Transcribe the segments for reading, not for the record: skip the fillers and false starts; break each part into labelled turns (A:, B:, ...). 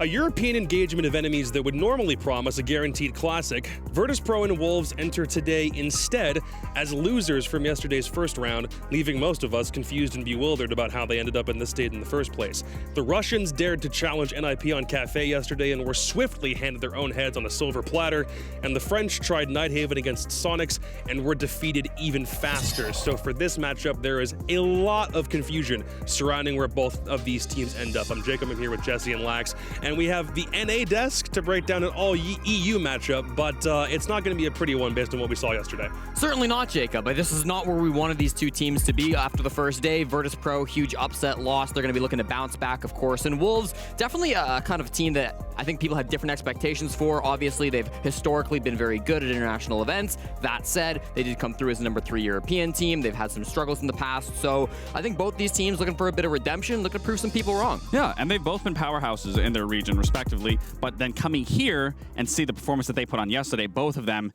A: A European engagement of enemies that would normally promise a guaranteed classic, Virtus.Pro and Wolves enter today instead as losers from yesterday's first round, leaving most of us confused and bewildered about how they ended up in this state in the first place. The Russians dared to challenge NIP on Cafe yesterday and were swiftly handed their own heads on a silver platter, and the French tried Nighthaven against Sonics and were defeated even faster. So for this matchup, there is a lot of confusion surrounding where both of these teams end up. I'm Jacob, I'm here with Jesse and Lax, and we have the NA desk to break down an all-EU matchup, but it's not going to be a pretty one based on what we saw yesterday.
B: Certainly not, Jacob. This is not where we wanted these two teams to be after the first day. Virtus.Pro, huge upset loss. They're going to be looking to bounce back, of course. And Wolves, definitely a kind of team that I think people had different expectations for. Obviously, they've historically been very good at international events. That said, they did come through as a number 3 European team. They've had some struggles in the past. So I think both these teams looking for a bit of redemption, looking to prove some people wrong.
C: Yeah, and they've both been powerhouses in their region, respectively. But then coming here and see the performance that they put on yesterday, both of them,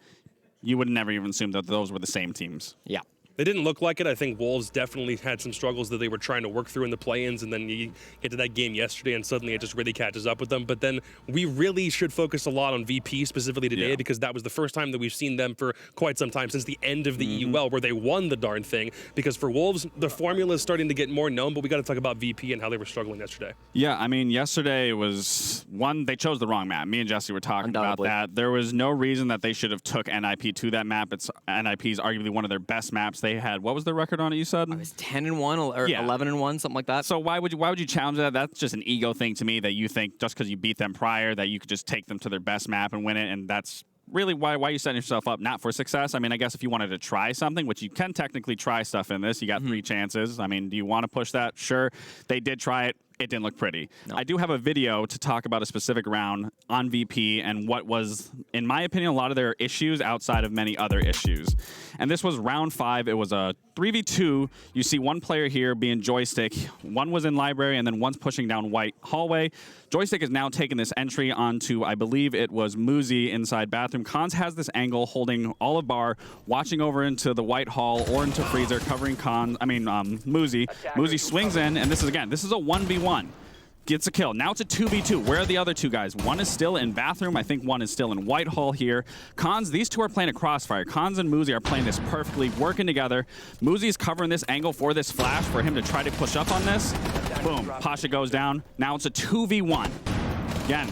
C: you would never even assume that those were the same teams.
B: Yeah.
A: They didn't look like it. I think Wolves definitely had some struggles that they were trying to work through in the play-ins, and then you get to that game yesterday, and suddenly it just really catches up with them. But then we really should focus a lot on VP specifically today, because that was the first time that we've seen them for quite some time, since the end of the EUL, where they won the darn thing. Because for Wolves, the formula is starting to get more known, but we got to talk about VP and how they were struggling yesterday.
C: Yeah, I mean, yesterday was one, they chose the wrong map. Me and Jesse were talking about that. There was no reason that they should have took NIP to that map. NIP is arguably one of their best maps. They had, what was their record on it, you said?
B: It was 10-1 or 11-1, something like that.
C: So why would you challenge that? That's just an ego thing to me, that you think just because you beat them prior that you could just take them to their best map and win it, and that's really why you setting yourself up not for success. I mean, I guess if you wanted to try something, which you can technically try stuff in this, you got 3 chances. I mean, do you want to push that? Sure. They did try it. It didn't look pretty. No. I do have a video to talk about a specific round on VP and what was, in my opinion, a lot of their issues outside of many other issues. And this was round 5. It was a 3v2. You see one player here being Joystick. One was in Library, and then one's pushing down White Hallway. Joystick is now taking this entry onto, I believe it was Muzi inside Bathroom. Cons has this angle holding Olive Bar, watching over into the White Hall or into Freezer, covering Muzi. Muzi swings in, and this is a 1v1. Gets a kill. Now it's a 2v2. Where are the other 2 guys? One is still in Bathroom. I think one is still in Whitehall here. Cons, these 2 are playing a crossfire. Cons and Muzi are playing this perfectly, working together. Muzi's covering this angle for this flash for him to try to push up on this. Boom. Pasha goes down. Now it's a 2v1. Again,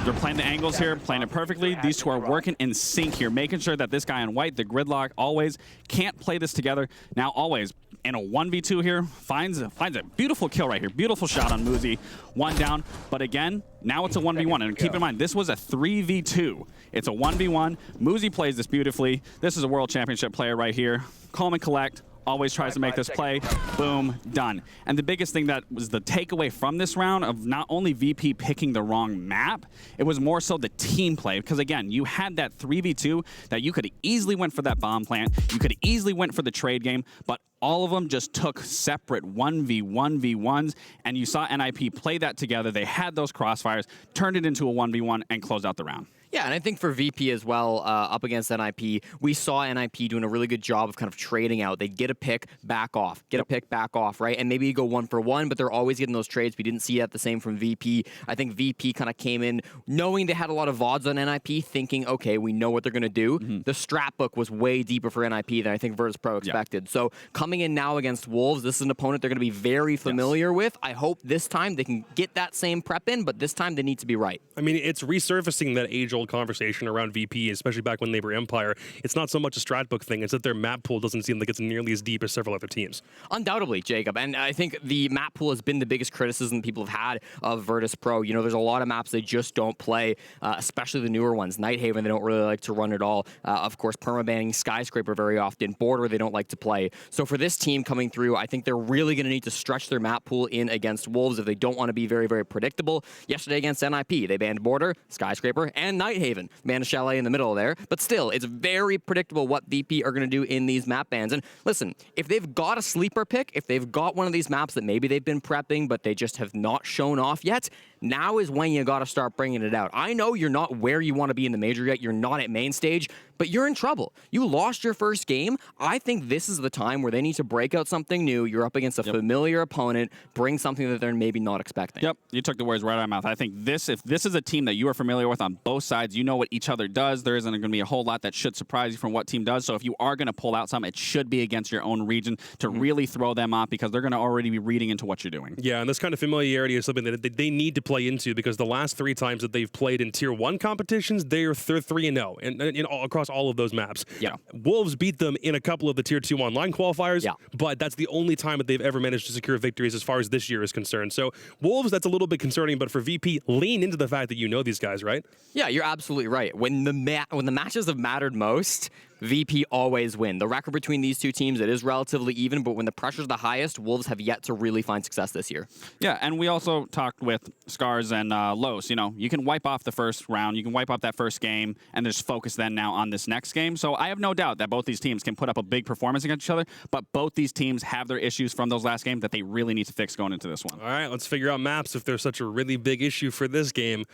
C: they're playing the angles here, playing it perfectly. These 2 are working in sync here, making sure that this guy on White, the gridlock, always can't play this together. Now always in a 1v2 here, finds a beautiful kill right here. Beautiful shot on Muzi. 1 down, but again, now it's a 1v1. And keep in mind, this was a 3v2. It's a 1v1. Muzi plays this beautifully. This is a World Championship player right here. Calm and collect. Always tries to make this play. Boom, done. And the biggest thing that was the takeaway from this round of not only VP picking the wrong map, it was more so the team play. Because again, you had that 3v2 that you could have easily went for that bomb plant. You could have easily went for the trade game, but all of them just took separate 1v1v1s, and you saw NIP play that together. They had those crossfires, turned it into a 1v1, and closed out the round.
B: Yeah, and I think for VP as well, up against NIP, we saw NIP doing a really good job of kind of trading out. They'd get a pick, back off, get a pick, back off, right? And maybe you go 1 for 1, but they're always getting those trades. We didn't see that the same from VP. I think VP kind of came in knowing they had a lot of VODs on NIP, thinking, okay, we know what they're going to do. The strat book was way deeper for NIP than I think Virtus.Pro expected. So coming in now against Wolves, this is an opponent they're going to be very familiar with. I hope this time they can get that same prep in, but this time they need to be right.
A: I mean, it's resurfacing that age-old conversation around VP, especially back when they were Empire. It's not so much a strat book thing, it's that their map pool doesn't seem like it's nearly as deep as several other teams.
B: Undoubtedly, Jacob. And I think the map pool has been the biggest criticism people have had of Virtus.Pro. You know, there's a lot of maps they just don't play, especially the newer ones. Nighthaven, they don't really like to run at all. Of course, permabanning Skyscraper very often. Border, they don't like to play. So for this team coming through, I think they're really going to need to stretch their map pool in against Wolves if they don't want to be very, very predictable. Yesterday against NIP, they banned Border, Skyscraper, and Nighthaven. Banned a Chalet in the middle there. But still, it's very predictable what VP are going to do in these map bans. And listen, if they've got a sleeper pick, if they've got one of these maps that maybe they've been prepping, but they just have not shown off yet, now is when you got to start bringing it out. I know you're not where you want to be in the major yet. You're not at main stage, but you're in trouble. You lost your first game. I think this is the time where they need to break out something new. You're up against a familiar opponent. Bring something that they're maybe not expecting.
C: Yep, you took the words right out of my mouth. I think if this is a team that you are familiar with on both sides, you know what each other does. There isn't going to be a whole lot that should surprise you from what team does. So if you are going to pull out something, it should be against your own region to really throw them off, because they're going to already be reading into what you're doing.
A: Yeah, and this kind of familiarity is something that they need to play into, because the last 3 times that they've played in Tier 1 competitions, they're 3-0 and across all of those maps.
B: Yeah.
A: Wolves beat them in a couple of the Tier 2 online qualifiers, but that's the only time that they've ever managed to secure victories as far as this year is concerned. So Wolves, that's a little bit concerning, but for VP, lean into the fact that you know these guys, right?
B: Yeah, you're absolutely right. When the matches have mattered most, VP always win. The record between these two teams, it is relatively even, but when the pressure's the highest, Wolves have yet to really find success this year.
C: Yeah, and we also talked with Scars and Los. You know, you can wipe off the first round, you can wipe off that first game, and just focus then now on this next game. So I have no doubt that both these teams can put up a big performance against each other, but both these teams have their issues from those last games that they really need to fix going into this one.
A: All right, let's figure out maps if there's such a really big issue for this game.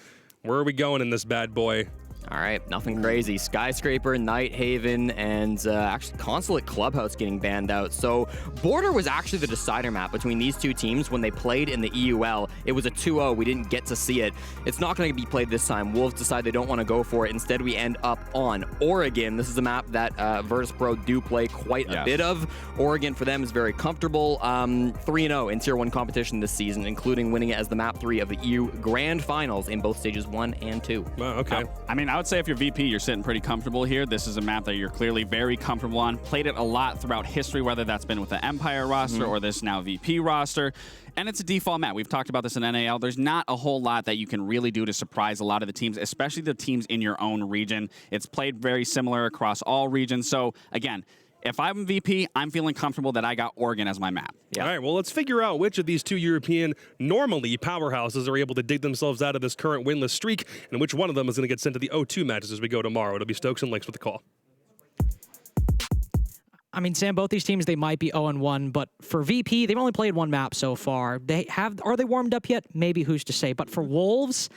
A: Where are we going in this bad boy?
B: All right, nothing crazy. Skyscraper, Night Haven, and actually Consulate Clubhouse getting banned out. So Border was actually the decider map between these two teams when they played in the EUL. It was a 2-0. We didn't get to see it. It's not going to be played this time. Wolves decide they don't want to go for it. Instead, we end up on Oregon. This is a map that Virtus.Pro do play quite a bit of. Oregon, for them, is very comfortable. 3-0 in Tier 1 competition this season, including winning it as the map 3 of the EU Grand Finals in both stages 1 and 2.
A: Wow, okay.
C: I mean, I would say if you're VP, you're sitting pretty comfortable here. This is a map that you're clearly very comfortable on. Played it a lot throughout history, whether that's been with the Empire roster or this now VP roster. And it's a default map. We've talked about this in NAL. There's not a whole lot that you can really do to surprise a lot of the teams, especially the teams in your own region. It's played very similar across all regions. So, again, if I'm VP, I'm feeling comfortable that I got Oregon as my map.
A: All right, well, let's figure out which of these two European, normally powerhouses, are able to dig themselves out of this current winless streak, and which one of them is going to get sent to the O2 matches as we go tomorrow. It'll be Stokes and Lakes with the call.
D: I mean, Sam, both these teams, they might be 0-1, but for VP, they've only played one map so far. Are they warmed up yet? Maybe, who's to say? But for Wolves,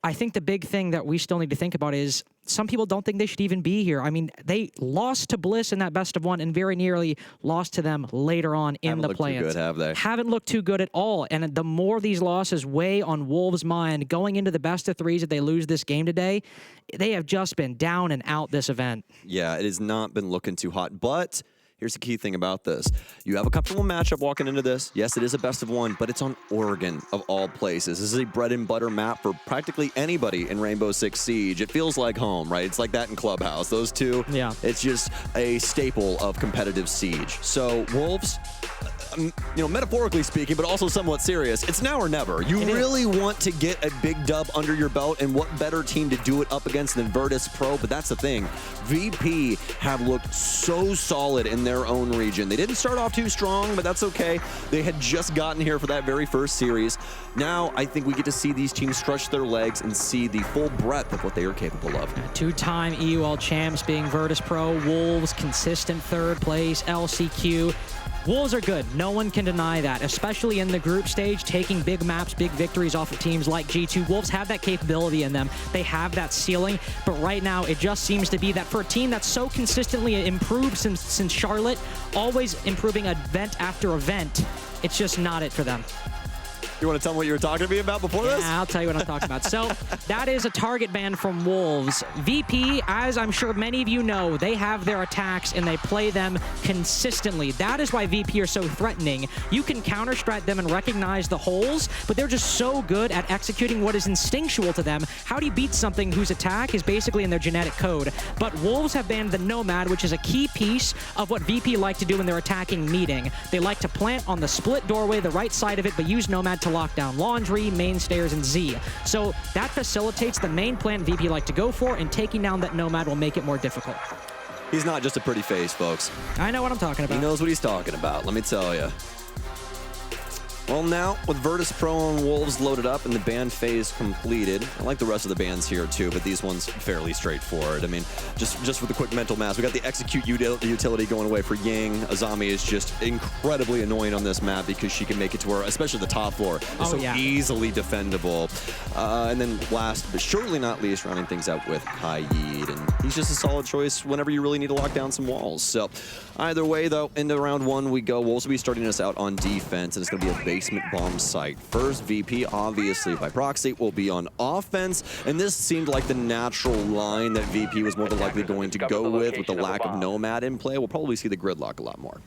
D: I think the big thing that we still need to think about is some people don't think they should even be here. I mean, they lost to Bliss in that best of 1 and very nearly lost to them later on in the play-ins.
E: Haven't looked too good, have they?
D: Haven't looked too good at all. And the more these losses weigh on Wolves' mind going into the best of 3s, if they lose this game today, they have just been down and out this event.
E: Yeah, it has not been looking too hot, but here's the key thing about this. You have a comfortable matchup walking into this. Yes, it is a best of 1, but it's on Oregon, of all places. This is a bread and butter map for practically anybody in Rainbow Six Siege. It feels like home, right? It's like that in Clubhouse. Those two, it's just a staple of competitive Siege. So Wolves, you know, metaphorically speaking, but also somewhat serious, it's now or never. You really want to get a big dub under your belt, and what better team to do it up against than Virtus.Pro? But that's the thing. VP have looked so solid in their own region. They didn't start off too strong, but that's okay. They had just gotten here for that very first series. Now, I think we get to see these teams stretch their legs and see the full breadth of what they are capable of.
D: 2-time EUL champs being Virtus.Pro, Wolves, consistent 3rd place, LCQ. Wolves are good. No one can deny that, especially in the group stage, taking big maps, big victories off of teams like G2. Wolves have that capability in them. They have that ceiling, but right now it just seems to be that for a team that's so consistently improved since Charlotte, always improving event after event, it's just not it for them.
E: You want to tell me what you were talking to me about before this?
D: Yeah, I'll tell you what I'm talking about. So that is a target ban from Wolves. VP, as I'm sure many of you know, they have their attacks and they play them consistently. That is why VP are so threatening. You can counter-strat them and recognize the holes, but they're just so good at executing what is instinctual to them. How do you beat something whose attack is basically in their genetic code? But Wolves have banned the Nomad, which is a key piece of what VP like to do when they're attacking meeting. They like to plant on the split doorway, the right side of it, but use Nomad to lock down Laundry, main stairs, and Z. So that facilitates the main plan VP like to go for, and taking down that Nomad will make it more difficult.
E: He's not just a pretty face, folks.
D: I know what I'm talking about.
E: He knows what he's talking about, let me tell you. Well, now with Virtus.Pro and Wolves loaded up and the ban phase completed, I like the rest of the bans here too, but these ones fairly straightforward. I mean, just with the quick mental math, we got the execute utility going away for Ying. Azami is just incredibly annoying on this map because she can make it to her, especially the top floor. It's so easily defendable. And then last, but surely not least, rounding things out with Kaid, and he's just a solid choice whenever you really need to lock down some walls. So either way, though, into round one we go. Wolves will be starting us out on defense, and it's going to be a basement bomb site. First, VP, obviously by proxy, will be on offense, and this seemed like the natural line that VP was more than likely going to go with the lack of Nomad in play. We'll probably see the gridlock a lot more.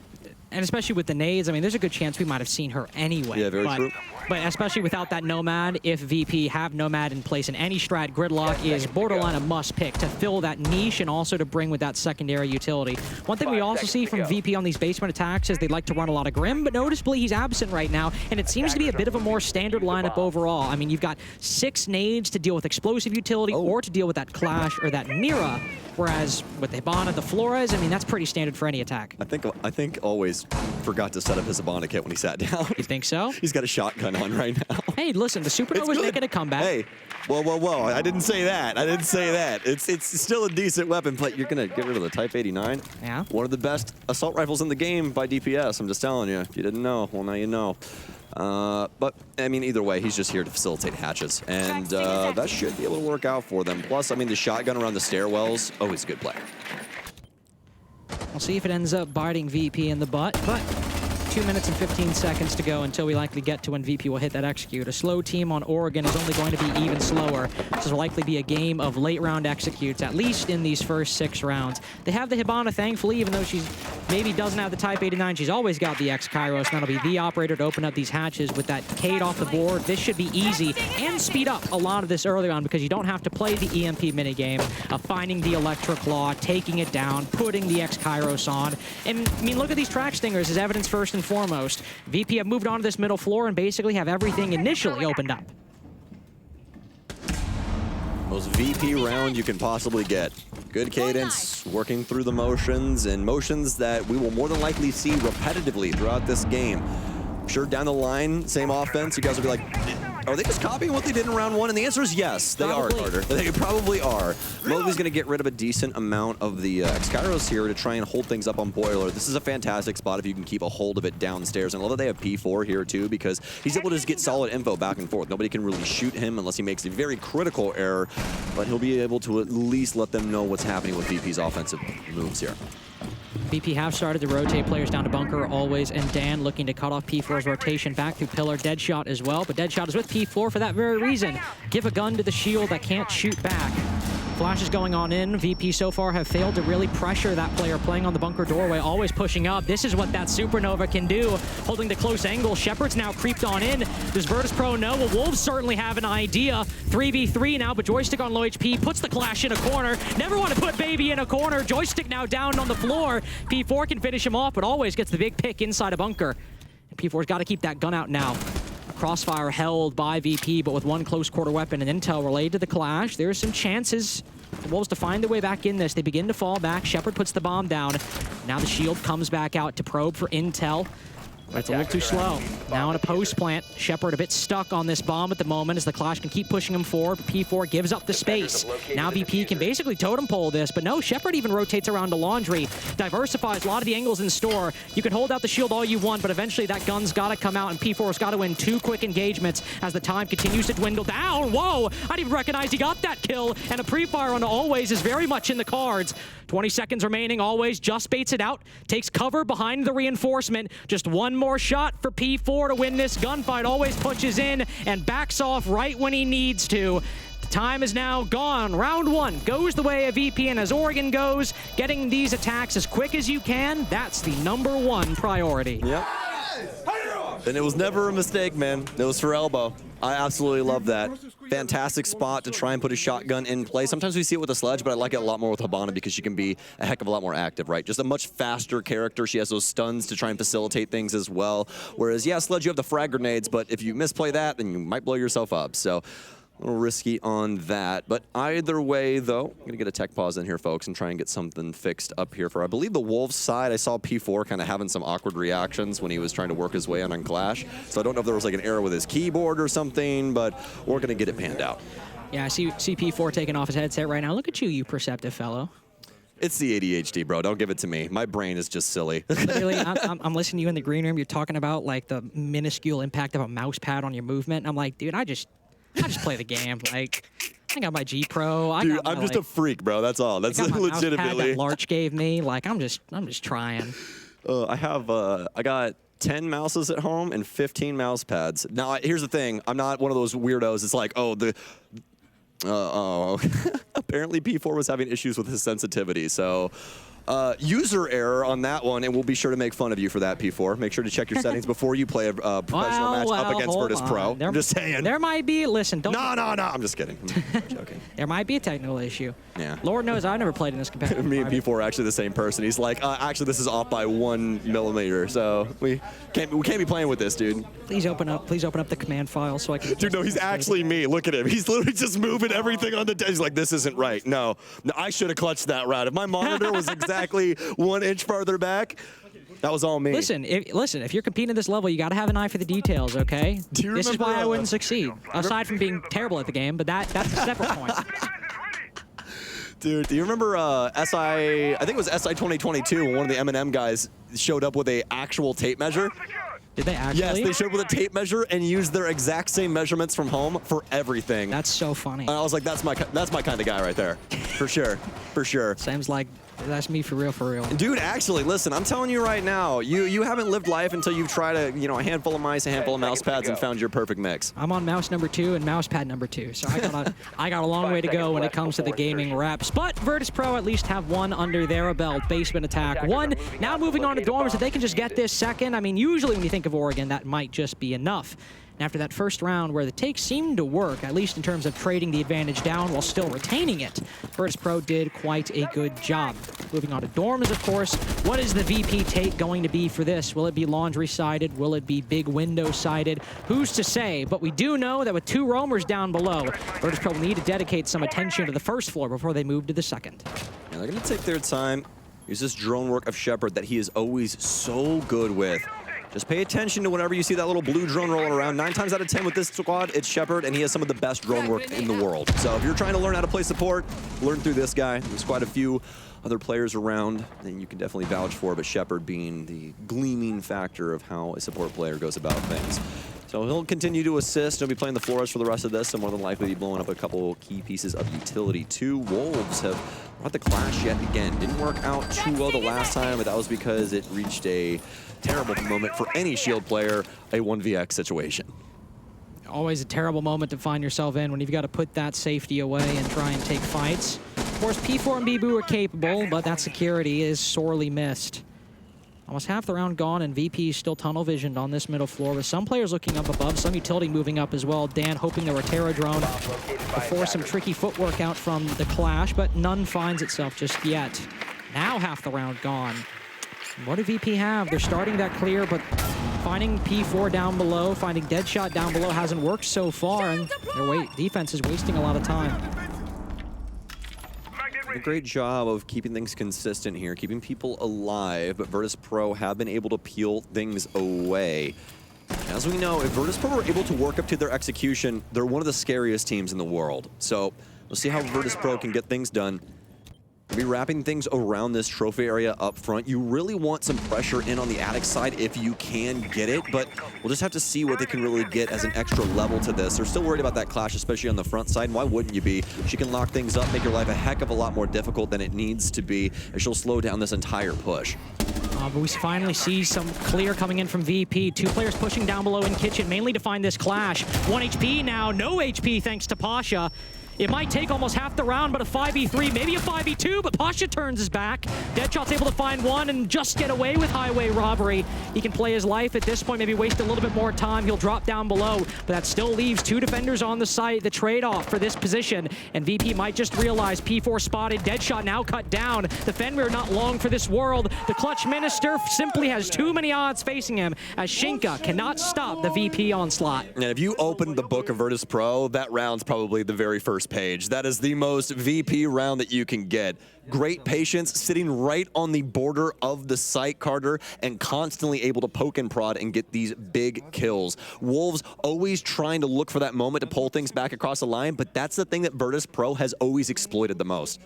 D: And especially with the nades, I mean, there's a good chance we might have seen her anyway.
E: Yeah, very true.
D: But especially without that Nomad, if VP have Nomad in place in any strat, gridlock is borderline a must pick to fill that niche and also to bring with that secondary utility. One thing we also see from VP on these basement attacks is they like to run a lot of Grim, but noticeably he's absent right now, and it seems to be a bit of a more standard lineup overall. I mean, you've got 6 nades to deal with explosive utility or to deal with that Clash or that Mira, whereas with the Hibana, the Flores, I mean, that's pretty standard for any attack.
E: I think always forgot to set up his Hibana kit when he sat down.
D: You think so?
E: He's got a shotgun on right now.
D: Hey, listen, the Supernova's making a comeback.
E: Hey, whoa, I didn't say that. I didn't say that. It's still a decent weapon, but you're going to get rid of the Type 89?
D: Yeah.
E: One of the best assault rifles in the game by DPS, I'm just telling you. If you didn't know, well, now you know. But, I mean, either way, he's just here to facilitate hatches, and that should be able to work out for them. Plus, I mean, the shotgun around the stairwells, always a good play.
D: We'll see if it ends up biting VP in the butt, but 2 minutes and 15 seconds to go until we likely get to when VP will hit that execute. A slow team on Oregon is only going to be even slower. This will likely be a game of late round executes, at least in these first 6 rounds. They have the Hibana, thankfully, even though she maybe doesn't have the Type 89, she's always got the X-Kairos, and that'll be the operator to open up these hatches with that Kaid off the board. This should be easy and speed up a lot of this early on because you don't have to play the EMP minigame of finding the Electro Claw, taking it down, putting the X-Kairos on. And, I mean, look at these track stingers as evidence first and foremost. VP have moved on to this middle floor and basically have everything initially opened up.
E: Most VP round you can possibly get. Good cadence, working through the motions, and motions that we will more than likely see repetitively throughout this game. I'm sure down the line, same offense, you guys will be like, are they just copying what they did in round 1? And the answer is yes, they are, Carter. They probably are. Mowgli's going to get rid of a decent amount of the X-Kairos here to try and hold things up on Boiler. This is a fantastic spot if you can keep a hold of it downstairs. And I love that they have P4 here too, because he's able to just get solid info back and forth. Nobody can really shoot him unless he makes a very critical error, but he'll be able to at least let them know what's happening with VP's offensive moves here.
D: VP have started to rotate players down to bunker always, and Dan looking to cut off P4's rotation back through pillar. Deadshot as well, but Deadshot is with P4 for that very reason. Give a gun to the shield that can't shoot back. Flash is going on in. VP so far have failed to really pressure that player playing on the bunker doorway, always pushing up. This is what that Supernova can do, holding the close angle. Shepard's now creeped on in. Does Virtus.Pro know? Well, Wolves certainly have an idea. 3v3 now, but Joystick on low HP, puts the Clash in a corner. Never want to put Baby in a corner. Joystick now down on the floor. P4 can finish him off, but always gets the big pick inside a bunker. And P4's got to keep that gun out now. Crossfire held by VP, but with one close quarter weapon and intel relayed to the Clash, there's some chances for the Wolves to find their way back in this. They begin to fall back. Shepard puts the bomb down. Now the shield comes back out to probe for intel. But it's a little too slow. Now in a post plant, Shepard a bit stuck on this bomb at the moment as the Clash can keep pushing him forward, but P4 gives up the space. Now VP can basically totem pole this, but no, Shepard even rotates around to Laundry, diversifies a lot of the angles in store. You can hold out the shield all you want, but eventually that gun's got to come out, and P4's got to win 2 quick engagements as the time continues to dwindle down. Whoa, I didn't even recognize he got that kill, and a pre-fire on Always is very much in the cards. 20 seconds remaining, Always just baits it out, takes cover behind the reinforcement. Just one more shot for P4 to win this gunfight. Always pushes in and backs off right when he needs to. The time is now gone. Round 1 goes the way of VP, and as Oregon goes, getting these attacks as quick as you can, that's the #1 priority.
E: Yep. And it was never a mistake, man. It was for elbow. I absolutely love that. Fantastic spot to try and put a shotgun in play. Sometimes we see it with a Sledge, but I like it a lot more with Hibana because she can be a heck of a lot more active, right? Just a much faster character. She has those stuns to try and facilitate things as well. Whereas, yeah, Sledge, you have the frag grenades, but if you misplay that, then you might blow yourself up. So, A little risky on that. But either way, though, I'm going to get a tech pause in here, folks, and try and get something fixed up here for, I believe, the Wolves side. I saw P4 kind of having some awkward reactions when he was trying to work his way on Clash. So I don't know if there was like an error with his keyboard or something, but we're going to get it panned out.
D: Yeah, I see P4 taking off his headset right now. Look at you, you perceptive fellow.
E: It's the ADHD, bro. Don't give it to me. My brain is just silly.
D: Literally, I'm listening to you in the green room. You're talking about like the minuscule impact of a mouse pad on your movement. And I'm like, dude, I just play the game. Like, I got my G Pro.
E: Dude, I'm just a freak, bro. That's all. That's legitimately.
D: Mouse pad that Larch gave me. Like, I'm just trying.
E: I got 10 mouses at home and 15 mouse pads. Now, here's the thing. I'm not one of those weirdos. It's like, oh, apparently P4 was having issues with his sensitivity. So user error on that one, and we'll be sure to make fun of you for that, P4. Make sure to check your settings before you play a professional match up against Virtus.Pro. I'm just saying.
D: There might be, listen, don't.
E: No, I'm just kidding. I'm joking.
D: There might be a technical issue.
E: Yeah.
D: Lord knows I've never played in this competitive
E: Me and P4 are actually the same person. He's like, actually, this is off by 1 millimeter, so we can't be playing with this, dude.
D: Please open up the command file so I can.
E: Dude, no, he's actually me. Look at him. He's literally just moving everything on the desk. He's like, this isn't right. No, I should have clutched that route. If my monitor was exactly 1 inch farther back, that was all me.
D: Listen, if you're competing at this level, you got to have an eye for the details, okay? This is why I wouldn't succeed. Aside from being terrible at the game, but that's a separate point.
E: Dude, do you remember SI, I think it was SI 2022, when one of the M&M guys showed up with a actual tape measure?
D: Did they actually?
E: Yes, they showed up with a tape measure and used their exact same measurements from home for everything.
D: That's so funny.
E: And I was like, that's my kind of guy right there. For sure. For sure.
D: Seems like that's me for real.
E: Dude, actually, listen, I'm telling you right now, you haven't lived life until you've tried a handful of mice, a handful of mouse pads, and found your perfect mix.
D: I'm on mouse number 2 and mouse pad number 2, so I got a long way to go when it comes to the gaming reps. But Virtus.Pro at least have one under their belt. Basement attack 1. Now moving on to dorms, if they can just get this second. I mean, usually when you think of Oregon, that might just be enough. And after that first round where the takes seemed to work, at least in terms of trading the advantage down while still retaining it, Virtus.Pro did quite a good job. Moving on to dorms, of course. What is the VP take going to be for this? Will it be laundry-sided? Will it be big window-sided? Who's to say? But we do know that with 2 roamers down below, Virtus.Pro will need to dedicate some attention to the first floor before they move to the second.
E: Yeah, they're going to take their time. Use this drone work of Shepard that he is always so good with. Just pay attention to whenever you see that little blue drone rolling around. 9 times out of 10 with this squad, it's Shepard, and he has some of the best drone work in the world. So if you're trying to learn how to play support, learn through this guy. There's quite a few other players around that you can definitely vouch for, but Shepard being the gleaming factor of how a support player goes about things. So he'll continue to assist. He'll be playing the Flores for the rest of this, so more than likely be blowing up a couple key pieces of utility too. Wolves have brought the clash yet again. Didn't work out too well the last time, but that was because it reached a terrible moment for any Shield player, a 1vx situation.
D: Always a terrible moment to find yourself in when you've got to put that safety away and try and take fights. Of course, P4 and Bibu are capable, but that security is sorely missed. Almost half the round gone, and VP is still tunnel visioned on this middle floor, with some players looking up above, some utility moving up as well. Dan hoping the Rotera drone will force some tricky footwork out from the clash, but none finds itself just yet. Now half the round gone. What do VP have? They're starting that clear, but finding P4 down below, finding Deadshot down below hasn't worked so far, and their defense is wasting a lot of time.
E: A great job of keeping things consistent here, keeping people alive, but Virtus.Pro have been able to peel things away. As we know, if Virtus.Pro were able to work up to their execution, they're one of the scariest teams in the world. So we'll see how Virtus.Pro can get things done. We'll be wrapping things around this trophy area up front. You really want some pressure in on the attic side if you can get it, but we'll just have to see what they can really get as an extra level to this. They're still worried about that clash, especially on the front side. Why wouldn't you be? She can lock things up, make your life a heck of a lot more difficult than it needs to be, and she'll slow down this entire push.
D: But we finally see some clear coming in from VP. 2 players pushing down below in kitchen, mainly to find this clash. 1 HP now, no HP thanks to Pasha. It might take almost half the round, but a 5v3, maybe a 5v2, but Pasha turns his back. Deadshot's able to find one and just get away with highway robbery. He can play his life at this point, maybe waste a little bit more time. He'll drop down below, but that still leaves 2 defenders on the site. The trade-off for this position, and VP might just realize P4 spotted. Deadshot now cut down. The Fenrir not long for this world. The Clutch Minister simply has too many odds facing him, as Shinka cannot stop the VP onslaught.
E: And if you open the book of Virtus.Pro, that round's probably the very first page. That is the most VP round that you can get. Great patience, sitting right on the border of the site, Carter, and constantly able to poke and prod and get these big kills. Wolves always trying to look for that moment to pull things back across the line, but that's the thing that Virtus.Pro has always exploited the most.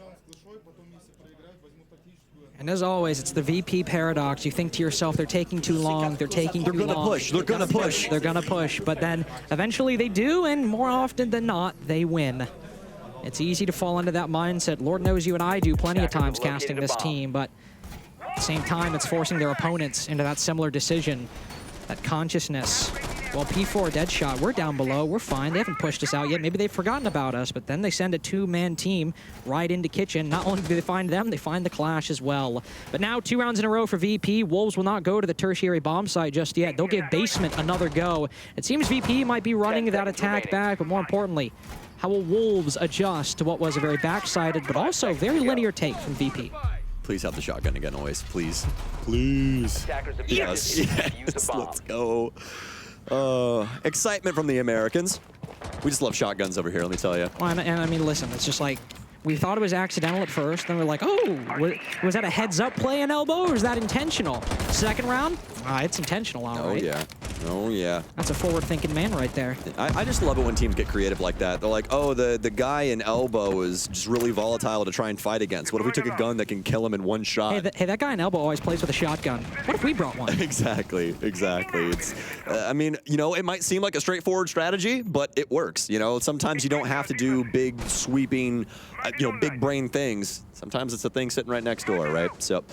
D: And as always, it's the VP paradox. You think to yourself, they're taking too long, they're taking too long.
E: They're gonna push.
D: They're gonna push, but then eventually they do, and more often than not, they win. It's easy to fall into that mindset. Lord knows you and I do plenty of times casting this team, but at the same time, it's forcing their opponents into that similar decision, that consciousness. Well, P4 Deadshot, we're down below, we're fine. They haven't pushed us out yet. Maybe they've forgotten about us, but then they send a 2-man team right into Kitchen. Not only do they find them, they find the Clash as well. But now 2 rounds in a row for VP. Wolves will not go to the tertiary bomb site just yet. They'll give Basement another go. It seems VP might be running that attack back, but more importantly, how will Wolves adjust to what was a very back-sided, but also very linear take from VP?
E: Please have the shotgun again, always. Please. Please. Yes. Yes. Let's go. Excitement from the Americans. We just love shotguns over here, let me tell you.
D: Well, and I mean, listen, it's just like, we thought it was accidental at first, then we're like, oh, was that a heads-up play in elbow, or was that intentional? Second round? It's intentional, all right.
E: Oh, yeah. Oh, yeah.
D: That's a forward-thinking man right there.
E: I just love it when teams get creative like that. They're like, oh, the guy in elbow is just really volatile to try and fight against. What if we took a gun that can kill him in one shot?
D: Hey, that guy in elbow always plays with a shotgun. What if we brought one?
E: Exactly. It's, I mean, you know, it might seem like a straightforward strategy, but it works. You know, sometimes you don't have to do big, sweeping, you know, big brain things. Sometimes it's a thing sitting right next door, right? So,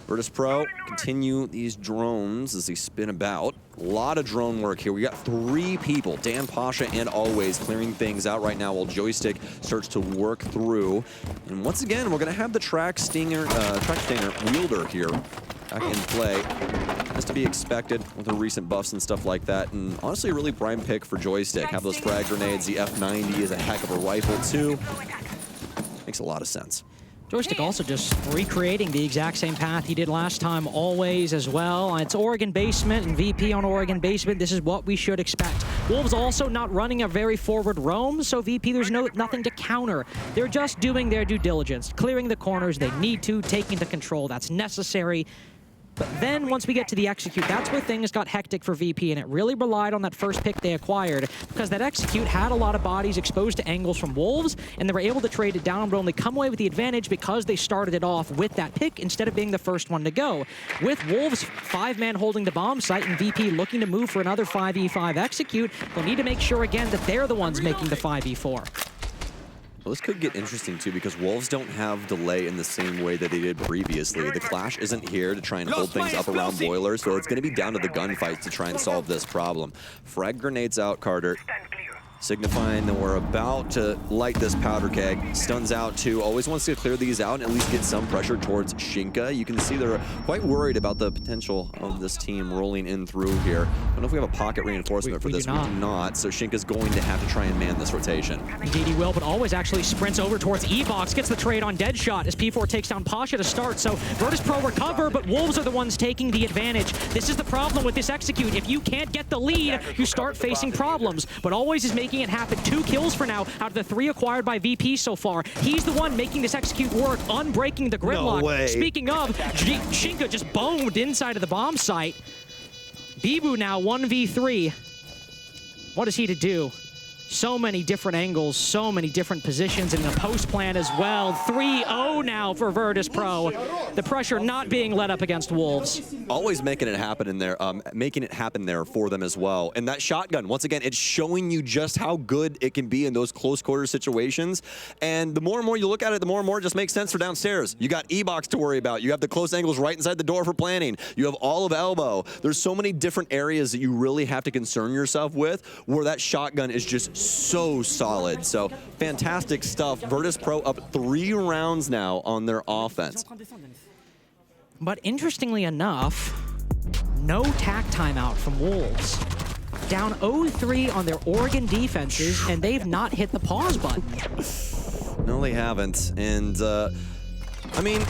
E: Virtus.Pro continue these drones as they spin about. A lot of drone work here. We got 3 people, Dan, Pasha, and Always, clearing things out right now while Joystick starts to work through. And once again, we're going to have the Track Stinger wielder here back in play. As to be expected with the recent buffs and stuff like that. And honestly, a really prime pick for Joystick. Have those frag grenades. The F90 is a heck of a rifle, too. Makes a lot of sense.
D: Joystick also just recreating the exact same path he did last time, Always as well. It's Oregon Basement and VP on Oregon Basement. This is what we should expect. Wolves also not running a very forward roam, so VP, there's nothing to counter. They're just doing their due diligence, clearing the corners they need to, taking the control that's necessary. But then once we get to the execute, that's where things got hectic for VP, and it really relied on that first pick they acquired, because that execute had a lot of bodies exposed to angles from Wolves, and they were able to trade it down, but only come away with the advantage because they started it off with that pick instead of being the first one to go. With Wolves 5-man holding the bomb site and VP looking to move for another 5v5 execute, they'll need to make sure again that they're the ones making the 5v4.
E: Well, this could get interesting, too, because Wolves don't have delay in the same way that they did previously. The Clash isn't here to try and hold things up around boilers, so it's going to be down to the gunfights to try and solve this problem. Frag grenades out, Carter. Signifying that we're about to light this powder keg. Stuns out, too. Always wants to clear these out and at least get some pressure towards Shinka. You can see they're quite worried about the potential of this team rolling in through here. I don't know if we have a pocket reinforcement for this. We do not. So Shinka's going to have to try and man this rotation.
D: Indeed he will, but Always actually sprints over towards E-Box, gets the trade on Deadshot as P4 takes down Pasha to start. So Virtus.Pro recover, but Wolves are the ones taking the advantage. This is the problem with this execute. If you can't get the lead, you start facing problems. But Always is making it happen. 2 kills for now out of the 3 acquired by VP so far. He's the one making this execute work, unbreaking the gridlock.
E: No way.
D: Speaking of, Shinka just boned inside of the bomb site. Bibu now 1v3. What is he to do? So many different angles, so many different positions in the post plan as well. 3-0 now for Virtus.Pro. The pressure not being let up against Wolves.
E: Always making it happen in there, for them as well. And that shotgun, once again, it's showing you just how good it can be in those close quarter situations. And the more and more you look at it, the more and more it just makes sense for downstairs. You got E-Box to worry about. You have the close angles right inside the door for planning. You have all of elbow. There's so many different areas that you really have to concern yourself with, where that shotgun is just so solid. So fantastic stuff. Virtus.Pro up 3 rounds now on their offense.
D: But interestingly enough, no tack timeout from Wolves. Down 0-3 on their Oregon defenses, and they've not hit the pause button.
E: No, they haven't. And, I mean,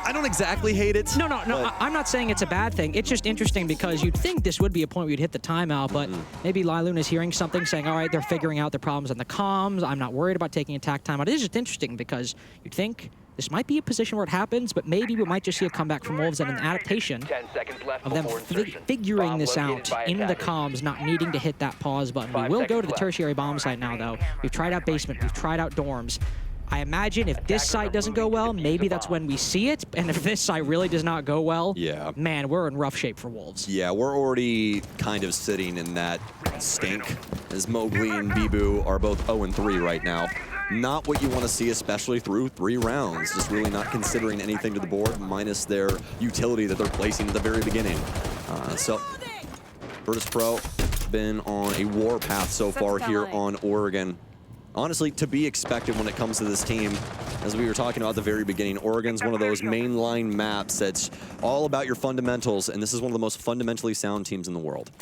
E: I don't exactly hate it.
D: No, I'm not saying it's a bad thing. It's just interesting because you'd think this would be a point where you'd hit the timeout, but maybe Lilun is hearing something saying, all right, they're figuring out the problems on the comms. I'm not worried about taking a tack timeout. It is just interesting because you'd think this might be a position where it happens, but maybe we might just see a comeback from Wolves and an adaptation of them figuring this out in the comms, not needing to hit that pause button. We will go to the tertiary bomb site now, though. We've tried out basement. We've tried out dorms. I imagine if this site doesn't go well, maybe that's when we see it. And if this site really does not go well, man, we're in rough shape for Wolves.
E: Yeah, we're already kind of sitting in that stink, as Mowgli and Bibu are both 0-3 right now. Not what you want to see, especially through 3 rounds. Just really not considering anything to the board, minus their utility that they're placing at the very beginning. So, Virtus.Pro been on a war path so far here on Oregon. Honestly, to be expected when it comes to this team. As we were talking about at the very beginning, Oregon's one of those mainline maps that's all about your fundamentals, and this is one of the most fundamentally sound teams in the world.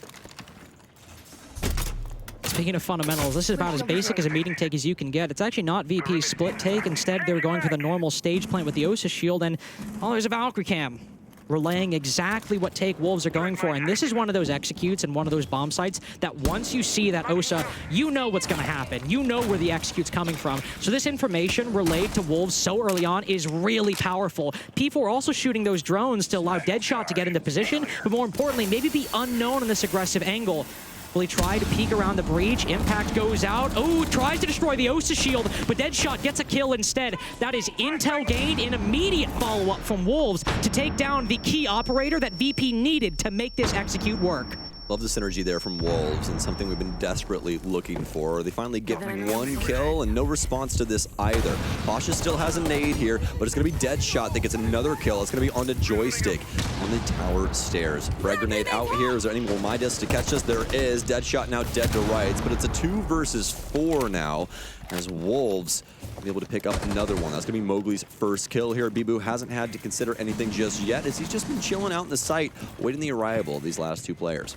D: Speaking of fundamentals, this is about as basic as a meeting take as you can get. It's actually not VP's split take. Instead, they're going for the normal stage plant with the Osa shield, and there's a Valkyrie cam relaying exactly what take Wolves are going for. And this is one of those executes and one of those bomb sites that once you see that Osa, you know what's going to happen. You know where the execute's coming from. So this information relayed to Wolves so early on is really powerful. P4 are also shooting those drones to allow Deadshot to get into position, but more importantly, maybe be unknown in this aggressive angle. Will he try to peek around the breach? Impact goes out. Oh, tries to destroy the Osa shield, but Deadshot gets a kill instead. That is intel gained, an immediate follow-up from Wolves to take down the key operator that VP needed to make this execute work.
E: Love the synergy there from Wolves, and something we've been desperately looking for. They finally get 1 kill, and no response to this either. Pasha still has a nade here, but it's going to be Deadshot that gets another kill. It's going to be onto Joystick on the tower stairs. Frag grenade out here. Is there any more Midas to catch us? There is. Deadshot now dead to rights, but it's a 2 versus 4 now, as Wolves will be able to pick up another one. That's going to be Mowgli's first kill here. Bibu hasn't had to consider anything just yet, as he's just been chilling out in the site, waiting the arrival of these last 2 players.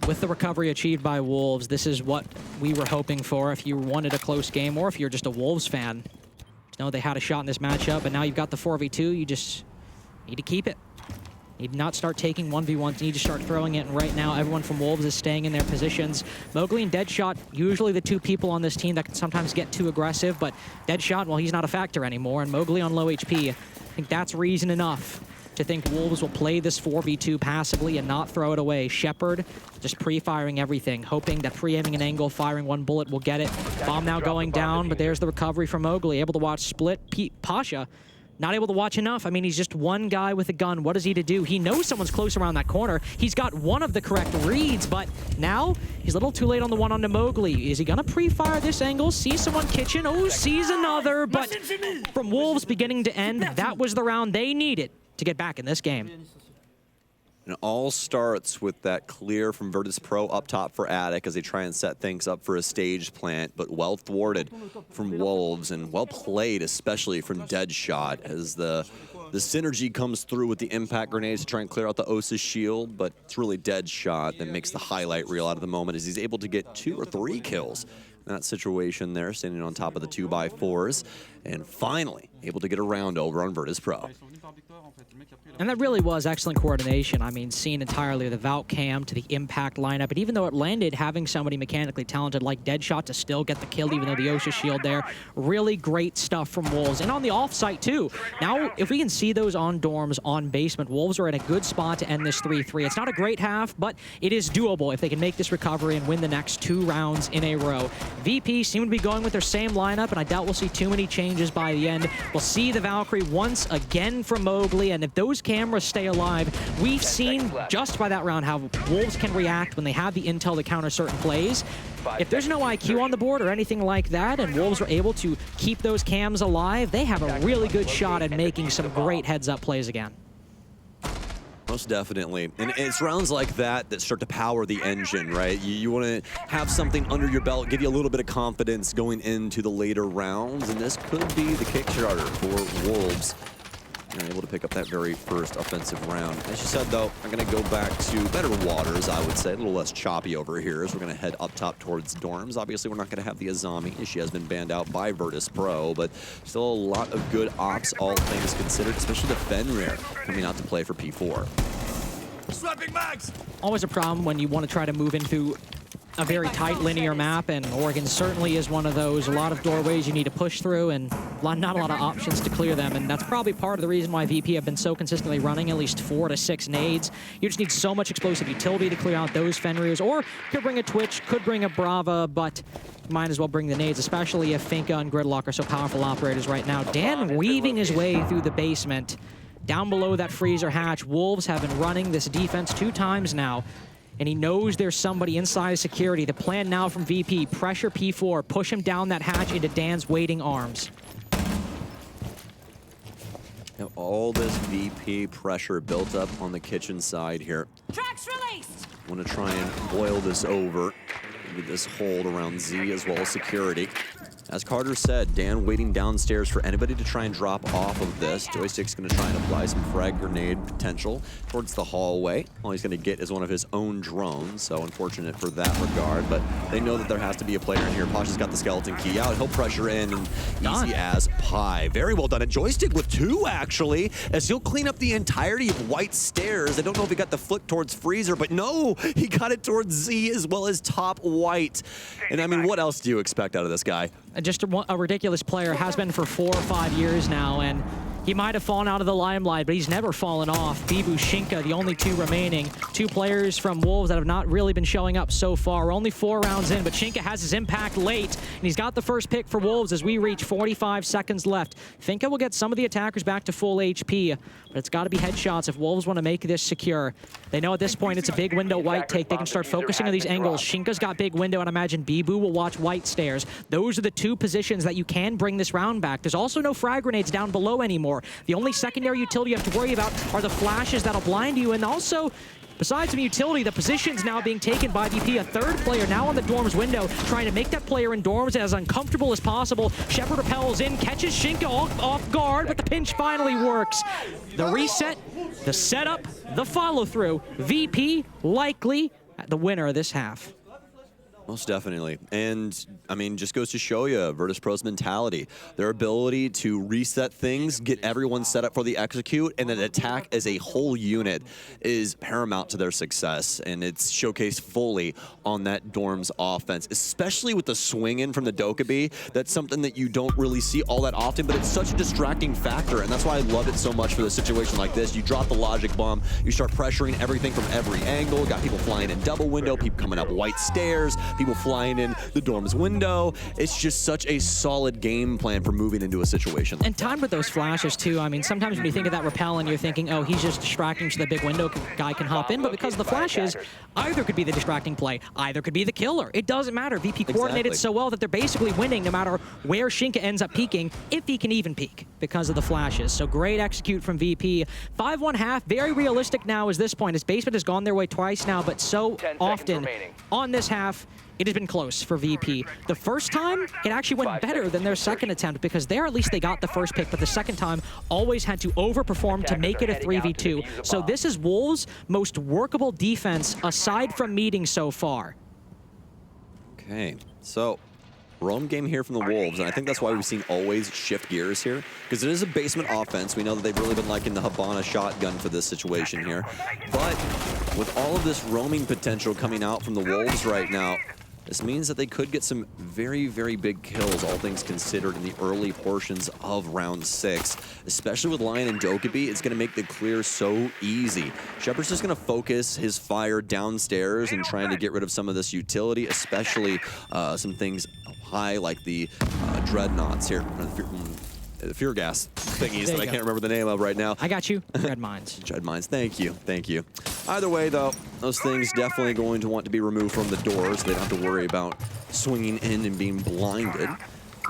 D: With the recovery achieved by Wolves, this is what we were hoping for if you wanted a close game or if you're just a Wolves fan. You know, they had a shot in this matchup, and now you've got the 4v2. You just need to keep it. Need not start taking 1v1s. You need to start throwing it, and right now everyone from Wolves is staying in their positions. Mowgli and Deadshot, usually the 2 people on this team that can sometimes get too aggressive, but Deadshot, well, he's not a factor anymore, and Mowgli on low HP. I think that's reason enough to think Wolves will play this 4v2 passively and not throw it away. Shepard just pre-firing everything, hoping that pre-aiming an angle, firing 1 bullet will get it. Bomb now going down, but there's the recovery from Mowgli. Able to watch split. Pasha, not able to watch enough. I mean, he's just one guy with a gun. What is he to do? He knows someone's close around that corner. He's got one of the correct reads, but now he's a little too late on the one onto Mowgli. Is he gonna pre-fire this angle? Sees someone kitchen. Oh, sees another, but from Wolves beginning to end, that was the round they needed to get back in this game.
E: And it all starts with that clear from Virtus.Pro up top for Attic as they try and set things up for a stage plant, but well thwarted from Wolves and well played, especially from Deadshot, as the synergy comes through with the impact grenades to try and clear out the Osa shield, but it's really Deadshot that makes the highlight reel out of the moment as he's able to get 2 or 3 kills in that situation there, standing on top of the 2x4s, and finally able to get a round over on Virtus.Pro.
D: And that really was excellent coordination. I mean, seeing entirely the Valk cam to the impact lineup, and even though it landed, having somebody mechanically talented like Deadshot to still get the kill, even though the Osa shield there, really great stuff from Wolves. And on the off-site, too. Now, if we can see those on dorms, on basement, Wolves are in a good spot to end this 3-3. It's not a great half, but it is doable if they can make this recovery and win the next 2 rounds in a row. VP seem to be going with their same lineup, and I doubt we'll see too many changes by the end. We'll see the Valkyrie once again from Mowgli, and if those cameras stay alive, we've seen just by that round how Wolves can react when they have the intel to counter certain plays. If there's no IQ on the board or anything like that, and Wolves are able to keep those cams alive, they have a really good shot at making some great heads-up plays again.
E: Most definitely. And it's rounds like that that start to power the engine, right? You want to have something under your belt, give you a little bit of confidence going into the later rounds, and this could be the Kickstarter for Wolves. They're able to pick up that very first offensive round. As you said, though, I'm going to go back to better waters, I would say. A little less choppy over here as we're going to head up top towards dorms. Obviously, we're not going to have the Azami, as she has been banned out by Virtus.Pro, but still a lot of good ops, all things considered, especially the Fenrir coming out to play for P4.
F: Swapping mags!
D: Always a problem when you want to try to move into a very tight linear map, and Oregon certainly is one of those. A lot of doorways you need to push through, and not a lot of options to clear them, and that's probably part of the reason why VP have been so consistently running at least 4 to 6 nades. You just need so much explosive utility to clear out those Fenrirs, or could bring a Twitch, could bring a Brava, but might as well bring the nades, especially if Finka and Gridlock are so powerful operators right now. Dan weaving his way through the basement. Down below that freezer hatch, Wolves have been running this defense 2 times now, and he knows there's somebody inside security. The plan now from VP, pressure P4, push him down that hatch into Dan's waiting arms.
E: Now, all this VP pressure built up on the kitchen side here.
G: Tracks released!
E: Want to try and boil this over. Maybe this hold around Z as well as security. As Carter said, Dan waiting downstairs for anybody to try and drop off of this. Joystick's going to try and apply some frag grenade potential towards the hallway. All he's going to get is one of his own drones, so unfortunate for that regard. But they know that there has to be a player in here. Pasha's got the skeleton key out. He'll pressure in, and easy as pie. Very well done. And Joystick with 2, actually, as he'll clean up the entirety of White stairs. I don't know if he got the flick towards Freezer, but no, he got it towards Z as well as top White. And I mean, what else do you expect out of this guy?
D: Just a ridiculous player, has been for 4 or 5 years now, and he might have fallen out of the limelight, but he's never fallen off. Bibu, Shinka, the only 2 remaining. 2 players from Wolves that have not really been showing up so far. We're only 4 rounds in, but Shinka has his impact late, and he's got the first pick for Wolves as we reach 45 seconds left. Finka will get some of the attackers back to full HP, but it's got to be headshots if Wolves want to make this secure. They know at this point it's a big window White take. They can start focusing on these angles. Shinka's got big window, and I imagine Bibu will watch White stairs. Those are the 2 positions that you can bring this round back. There's also no frag grenades down below anymore. The only secondary utility you have to worry about are the flashes that'll blind you, and also, besides some utility, the position's now being taken by VP. A 3rd player now on the dorms window, trying to make that player in dorms as uncomfortable as possible. Shepard repels in, catches Shinka off guard, but the pinch finally works. The reset, the setup, the follow-through. VP likely the winner of this half.
E: Most definitely. And, I mean, just goes to show you Virtus.Pro's mentality. Their ability to reset things, get everyone set up for the execute, and then attack as a whole unit is paramount to their success. And it's showcased fully on that Dorms offense, especially with the swing in from the Dokkaebi. That's something that you don't really see all that often, but it's such a distracting factor. And that's why I love it so much for a situation like this. You drop the logic bomb, you start pressuring everything from every angle. Got people flying in double window, people coming up White stairs, people flying in the dorm's window. It's just such a solid game plan for moving into a situation like
D: and timed with those flashes, too. I mean, sometimes when you think of that repel and you're thinking, oh, he's just distracting so the big window guy can hop in, but because of the flashes, either could be the distracting play, either could be the killer. It doesn't matter. VP coordinated so well that they're basically winning no matter where Shinka ends up peeking, if he can even peek because of the flashes. So great execute from VP. 5-1 half, very realistic now as this point. His basement has gone their way twice now, but so often on this half, it has been close for VP. The first time, it actually went better than their second attempt because there at least they got the first pick, but the second time always had to overperform to make it a 3v2. So this is Wolves' most workable defense aside from meeting so far.
E: Okay, so roam game here from the Wolves, and I think that's why we've seen always shift gears here, because it is a basement offense. We know that they've really been liking the Habana shotgun for this situation here, but with all of this roaming potential coming out from the Wolves right now, this means that they could get some very, very big kills, all things considered, in the early portions of round 6. Especially with Lion and Dokkaebi, it's going to make the clear so easy. Shepard's just going to focus his fire downstairs and trying to get rid of some of this utility, especially some things high like the dreadnoughts here. The fear gas thingies that I can't remember the name of right now.
D: I got you. Dread Mines.
E: Dread Mines. Thank you. Thank you. Either way, though, those things definitely going to want to be removed from the doors. They don't have to worry about swinging in and being blinded.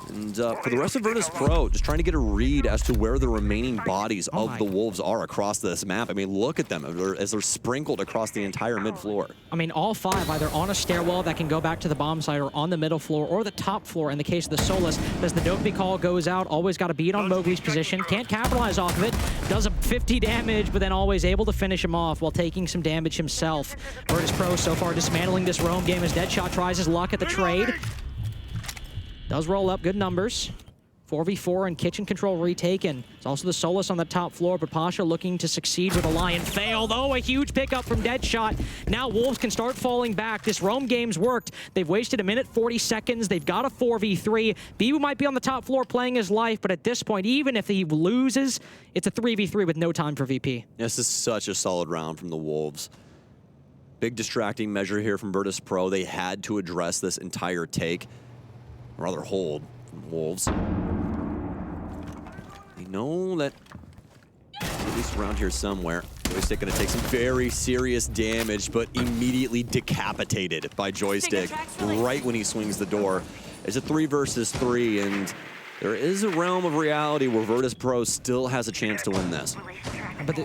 E: And for the rest of Virtus.Pro, just trying to get a read as to where the remaining bodies of the Wolves are across this map. I mean, look at them as they're sprinkled across the entire mid-floor.
D: I mean, all 5 either on a stairwell that can go back to the bomb site or on the middle floor or the top floor in the case of the Solus. As the Dokbi call goes out, always got a beat on Mowgli's position. Can't capitalize off of it. Does a 50 damage, but then always able to finish him off while taking some damage himself. Virtus.Pro so far dismantling this roam game as Deadshot tries his luck at the trade. Does roll up good numbers. 4v4 and kitchen control retaken. It's also the Solus on the top floor, but Pasha looking to succeed with a Lion fail, though a huge pickup from Deadshot. Now Wolves can start falling back. This roam game's worked. They've wasted 1:40 seconds. They've got a 4v3. Bibu might be on the top floor playing his life, but at this point, even if he loses, it's a 3v3 with no time for VP.
E: This is such a solid round from the Wolves. Big distracting measure here from Virtus.Pro. They had to address this entire take. Rather hold from Wolves. They know that at least around here somewhere, Joystick gonna take some very serious damage, but immediately decapitated by Joystick right when he swings the door. It's a 3 versus 3, and there is a realm of reality where Virtus.Pro still has a chance to win this.
D: But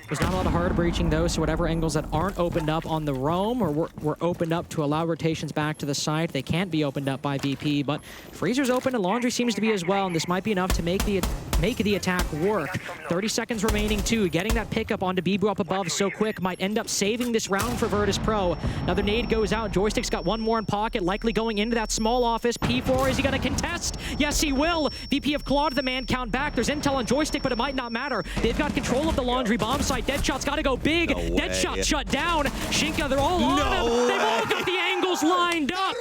D: there's not a lot of hard breaching though, so whatever angles that aren't opened up on the roam or were opened up to allow rotations back to the site, they can't be opened up by VP, but Freezer's open and Laundry seems to be as well, and this might be enough to make the attack work. 30 seconds remaining too. Getting that pickup onto Bibu up above so quick might end up saving this round for Virtus.Pro. Another nade goes out. Joystick's got one more in pocket, likely going into that small office. P4, is he gonna contest? Yes, he will. VP have clawed the man count back. There's intel on Joystick, but it might not matter. They've got control of the Laundry bomb site. Deadshot's gotta go big. Deadshot shut down. Shinka, they're all on him. They've all got the angles lined up.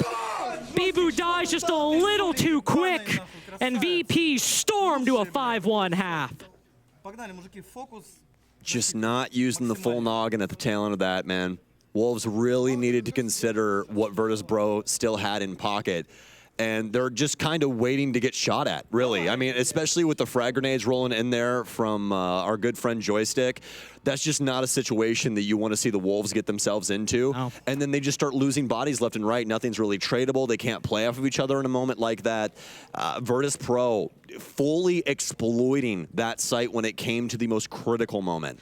D: Bibu dies just a little too quick, and VP storm to a 5-1 half.
E: Just not using the full noggin at the tail end of that, man. Wolves really needed to consider what Virtus.Pro still had in pocket. And they're just kind of waiting to get shot at, really. I mean, especially with the frag grenades rolling in there from our good friend Joystick. That's just not a situation that you want to see the Wolves get themselves into. Oh. And then they just start losing bodies left and right. Nothing's really tradable. They can't play off of each other in a moment like that. Virtus.Pro fully exploiting that site when it came to the most critical moment.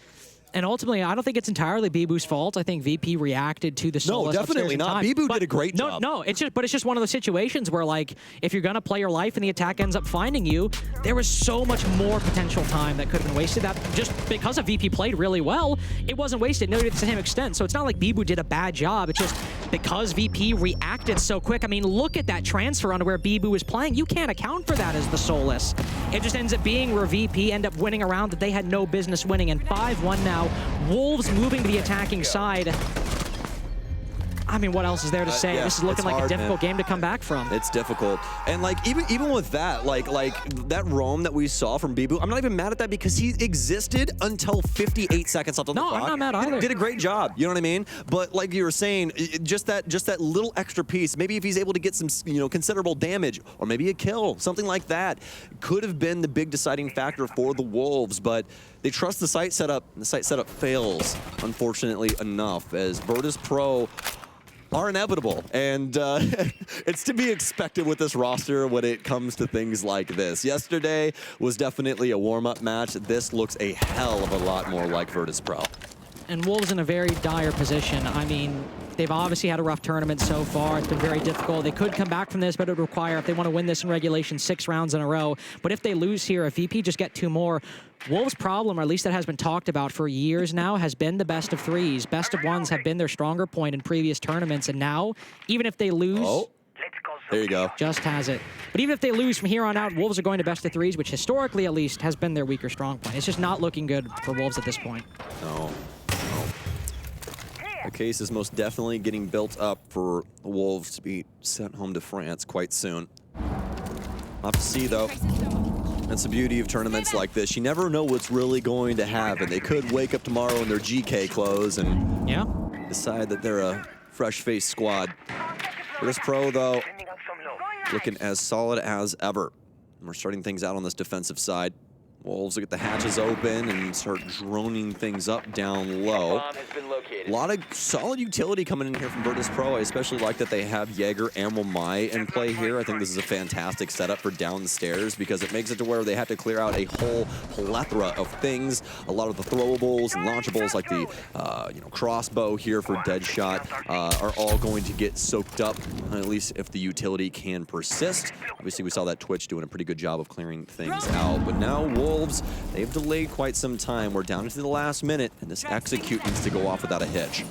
D: And ultimately, I don't think it's entirely Bibu's fault. I think VP reacted to the Solus.
E: No, definitely not. Bibu did a great job.
D: No, it's just one of those situations where, like, if you're gonna play your life and the attack ends up finding you, there was so much more potential time that could have been wasted. That just because of VP played really well, it wasn't wasted. No, to the same extent. So it's not like Bibu did a bad job. It's just because VP reacted so quick. I mean, look at that transfer onto where Bibu was playing. You can't account for that as the Solus. It just ends up being where VP end up winning a round that they had no business winning. And 5-1 now. Wolves moving to the attacking side. I mean, what else is there to say?
E: Yeah,
D: this is looking like
E: hard,
D: a difficult game to come back from.
E: It's difficult. And like even with that, like that roam that we saw from Bibu, I'm not even mad at that because he existed until 58 seconds left on the clock.
D: No, I'm not mad either.
E: Did a great job, you know what I mean? But like you were saying, just that little extra piece, maybe if he's able to get some, considerable damage or maybe a kill, something like that, could have been the big deciding factor for the Wolves, but they trust the site setup, and the site setup fails, unfortunately enough, as Virtus.Pro are inevitable, and it's to be expected with this roster when it comes to things like this. Yesterday was definitely a warm-up match. This looks a hell of a lot more like Virtus.Pro.
D: And Wolves in a very dire position. I mean, they've obviously had a rough tournament so far. It's been very difficult. They could come back from this, but it would require, if they want to win this in regulation, 6 rounds in a row. But if they lose here, if VP just get 2 more, Wolves' problem, or at least that has been talked about for years now, has been the best of 3s. Best of 1s have been their stronger point in previous tournaments, and now, even if they lose...
E: Oh, there you go.
D: Just has it. But even if they lose from here on out, Wolves are going to best of 3s, which historically, at least, has been their weaker strong point. It's just not looking good for Wolves at this point.
E: No. The case is most definitely getting built up for the Wolves to be sent home to France quite soon. We'll have to see, though. That's the beauty of tournaments like this. You never know what's really going to happen. They could wake up tomorrow in their GK clothes and decide that they're a fresh-faced squad. Virtus.Pro, though, looking as solid as ever. And we're starting things out on this defensive side. Wolves will get the hatches open and start droning things up down low. A lot of solid utility coming in here from Virtus.Pro. I especially like that they have Jaeger and Wamai in play here. I think this is a fantastic setup for down the stairs because it makes it to where they have to clear out a whole plethora of things. A lot of the throwables and launchables like the crossbow here for Deadshot are all going to get soaked up, at least if the utility can persist. Obviously, we saw that Twitch doing a pretty good job of clearing things out, but now Wolves, they've delayed quite some time. We're down into the last minute, and this execute needs to go off without a hitch.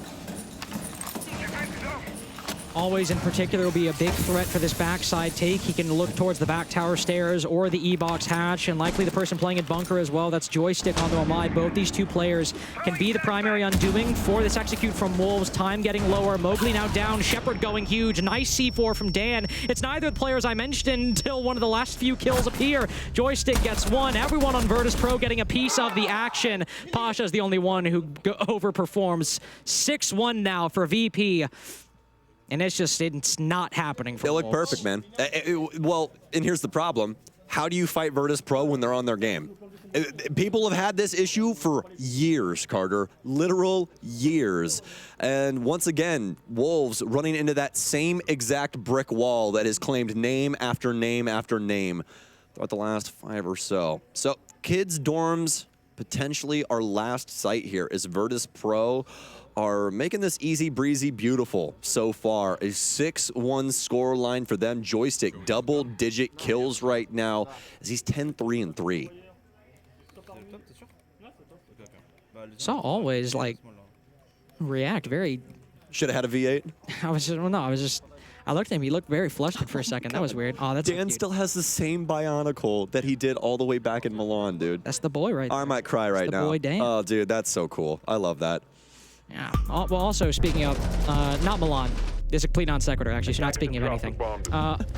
D: Always in particular will be a big threat for this backside take. He can look towards the back tower stairs or the E-box hatch, and likely the person playing at bunker as well. That's Joystick on the Wamai. Both these two players can be the primary undoing for this execute from Wolves. Time getting lower. Mowgli now down. Shepard going huge. Nice C4 from Dan. It's neither of the players I mentioned until one of the last few kills appear. Joystick gets one. Everyone on Virtus.Pro getting a piece of the action. Pasha's the only one who overperforms. 6-1 now for VP. And it's not happening for
E: They look
D: Wolves.
E: perfect, man. Well, and here's the problem. How do you fight Virtus.Pro when they're on their game? People have had this issue for years, Carter. Literal years. And once again, Wolves running into that same exact brick wall that has claimed name after name after name throughout the last 5 or so. So, kids' dorms, potentially our last site here is Virtus.Pro. Are making this easy breezy beautiful so far. A 6-1 score line for them. Joystick double-digit kills right now as he's 10-3-3.
D: Saw Always like react very.
E: Should have had a V8.
D: I looked at him. He looked very flustered for a second. That was weird. Oh, that's
E: Dan still has the same Bionicle that he did all the way back in Milan, dude.
D: That's the boy right there.
E: I might cry right now.
D: The boy Dan.
E: Oh, dude, that's so cool. I love that.
D: Yeah. Well, also speaking of, not Milan. There's a complete non sequitur, actually, so not speaking of anything.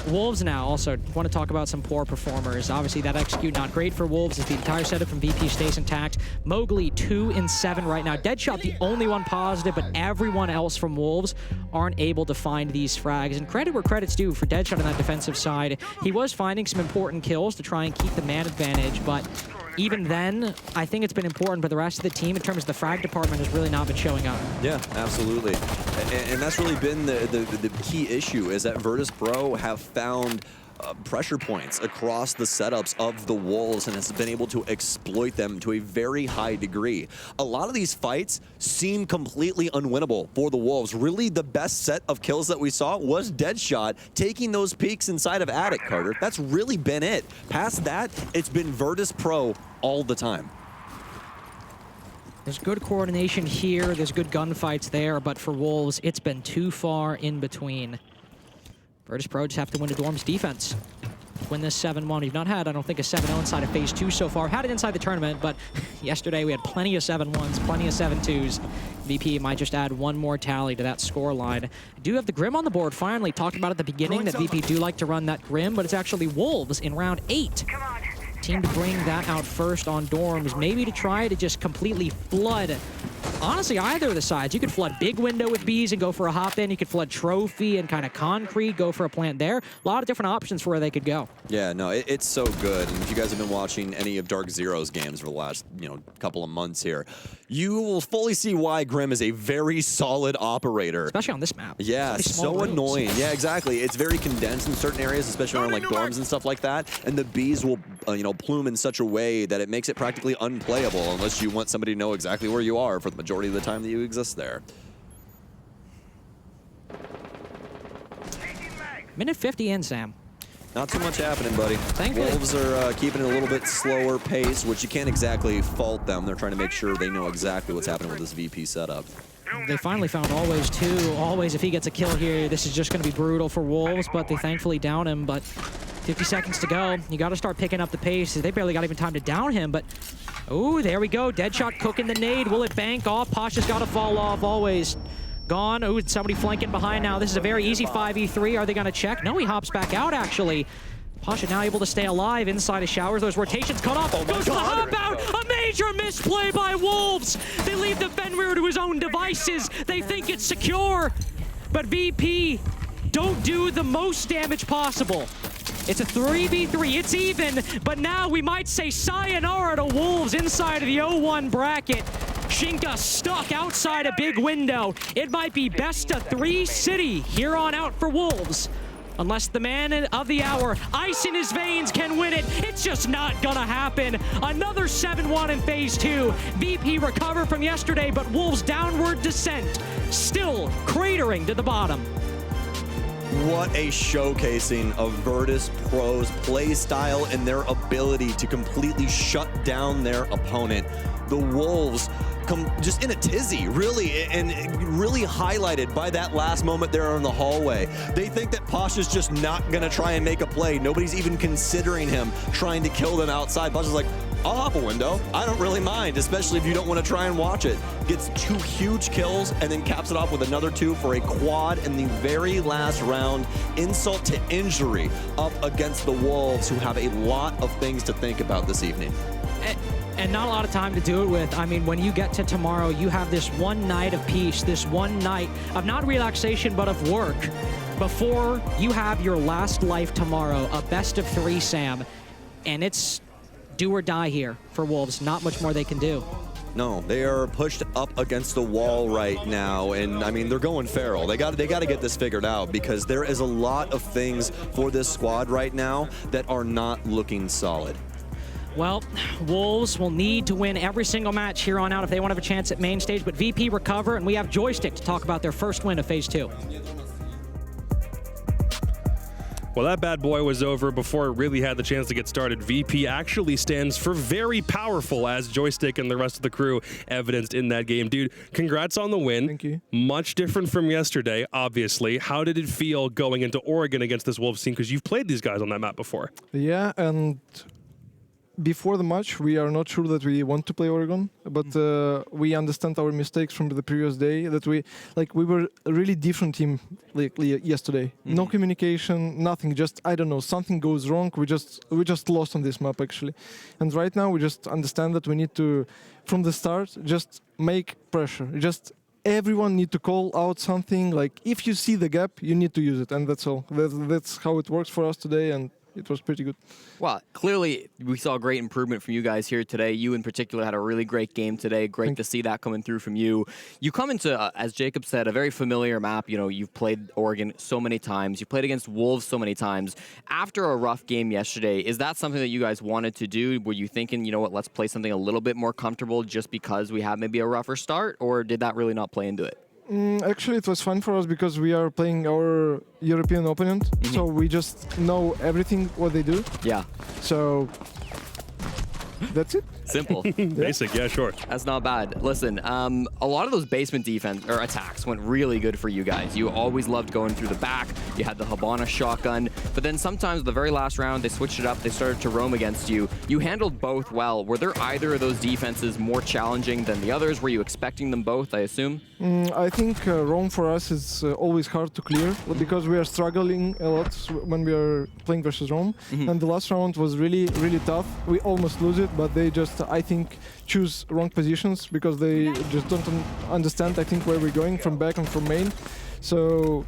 D: Wolves now also want to talk about some poor performers. Obviously, that execute not great for Wolves as the entire setup from VP stays intact. Mowgli 2-7 right now. Deadshot the only one positive, but everyone else from Wolves aren't able to find these frags. And credit where credit's due for Deadshot on that defensive side. He was finding some important kills to try and keep the man advantage, but even then, I think it's been important, but the rest of the team, in terms of the frag department, has really not been showing up.
E: Yeah, absolutely. And that's really been the key issue, is that Virtus.Pro have found pressure points across the setups of the Wolves and has been able to exploit them to a very high degree. A lot of these fights seem completely unwinnable for the Wolves. Really, the best set of kills that we saw was Deadshot taking those peaks inside of Attic, Carter. That's really been it. Past that, it's been Virtus.Pro all the time.
D: There's good coordination here, there's good gunfights there, but for Wolves, it's been too far in between. Virtus.Pro just have to win the Dorms defense. Win this 7-1. We've not had, I don't think, a 7-0 inside of Phase 2 so far. Had it inside the tournament, but yesterday we had plenty of 7-1s, plenty of 7-2s. VP might just add one more tally to that score line. Do have the Grim on the board, finally. Talked about at the beginning that VP do like to run that Grim, but it's actually Wolves in round 8. Team to bring that out first on Dorms, maybe to try to just completely flood. Honestly, either of the sides. You could flood Big Window with bees and go for a hop in. You could flood Trophy and kind of Concrete, go for a plant there. A lot of different options for where they could go.
E: Yeah, no, it's so good. And if you guys have been watching any of Dark Zero's games for the last, couple of months here, you will fully see why Grim is a very solid operator.
D: Especially on this map.
E: Yeah, so annoying. Yeah, exactly. It's very condensed in certain areas, especially around like dorms and stuff like that. And the bees will, plume in such a way that it makes it practically unplayable unless you want somebody to know exactly where you are for the majority of the time that you exist there.
D: Minute 50 in, Sam.
E: Not too much happening, buddy.
D: Thankfully.
E: Wolves are keeping it a little bit slower pace, which you can't exactly fault them. They're trying to make sure they know exactly what's happening with this VP setup.
D: They finally found Always, too. Always, if he gets a kill here, this is just going to be brutal for Wolves, but they thankfully down him. But 50 seconds to go. You got to start picking up the pace. They barely got even time to down him, but... Oh, there we go. Deadshot cooking the nade. Will it bank off? Pasha's got to fall off. Always gone. Oh, somebody flanking behind now. This is a very easy 5v3. Are they going to check? No, he hops back out, actually. Pasha now able to stay alive inside of showers. Those rotations cut off. Goes the hop out. A major misplay by Wolves. They leave the Fenrir to his own devices. They think it's secure. But VP don't do the most damage possible. It's a 3v3. It's even, but now we might say sayonara to Wolves inside of the 0-1 bracket. Shinka stuck outside a big window. It might be best of 3 city here on out for Wolves. Unless the man of the hour, ice in his veins, can win it. It's just not gonna happen. Another 7-1 in phase 2. VP recover from yesterday, but Wolves' downward descent still cratering to the bottom.
E: What a showcasing of Virtus.Pro's play style and their ability to completely shut down their opponent. The Wolves come just in a tizzy, really, and really highlighted by that last moment there in the hallway. They think that Pasha's just not gonna try and make a play. Nobody's even considering him trying to kill them outside. Pasha's like, I'll hop a window. I don't really mind, especially if you don't want to try and watch it. Gets 2 huge kills and then caps it off with another 2 for a quad in the very last round. Insult to injury up against the Wolves, who have a lot of things to think about this evening.
D: And not a lot of time to do it with. I mean, when you get to tomorrow, you have this one night of peace, this one night of not relaxation, but of work, before you have your last life tomorrow, a best of 3, Sam. And it's do or die here for Wolves. Not much more they can do.
E: No, they are pushed up against the wall right now, and I mean, they're going feral. They got to get this figured out, because there is a lot of things for this squad right now that are not looking solid.
D: Well, Wolves will need to win every single match here on out if they want to have a chance at main stage, but VP recover, and we have Joystick to talk about their first win of phase 2.
A: Well, that bad boy was over before it really had the chance to get started. VP actually stands for very powerful, as Joystick and the rest of the crew evidenced in that game. Dude, congrats on the win.
G: Thank you.
A: Much different from yesterday, obviously. How did it feel going into Oregon against this Wolves team? Because you've played these guys on that map before.
G: Yeah, and before the match, we are not sure that we want to play Oregon, but we understand our mistakes from the previous day. That we were a really different team yesterday. No communication, nothing. Just I don't know, something goes wrong. We just lost on this map actually, and right now we just understand that we need to, from the start, just make pressure. Just everyone need to call out something. Like if you see the gap, you need to use it, and that's all. That's how it works for us today, and it was pretty good.
B: Well, clearly we saw great improvement from you guys here today. You in particular had a really great game today. Great to see that coming through from you. You come into, as Jacob said, a very familiar map. You know, you've played Oregon so many times. You played against Wolves so many times. After a rough game yesterday, is that something that you guys wanted to do? Were you thinking, you know what, let's play something a little bit more comfortable just because we have maybe a rougher start? Or did that really not play into it?
G: Actually, it was fun for us because we are playing our European opponent, so we just know everything what they do.
B: Yeah.
G: So that's it.
B: Simple.
A: Basic, yeah, sure.
B: That's not bad. Listen, a lot of those basement defense or attacks went really good for you guys. You always loved going through the back. You had the Habana shotgun, but then sometimes the very last round they switched it up. They started to roam against you. You handled both well. Were there either of those defenses more challenging than the others? Were you expecting them both, I assume?
G: I think roam for us is always hard to clear because we are struggling a lot when we are playing versus roam. And the last round was really, really tough. We almost lose it, but they just, I think, choose wrong positions because they just don't understand, I think, where we're going from back and from main. So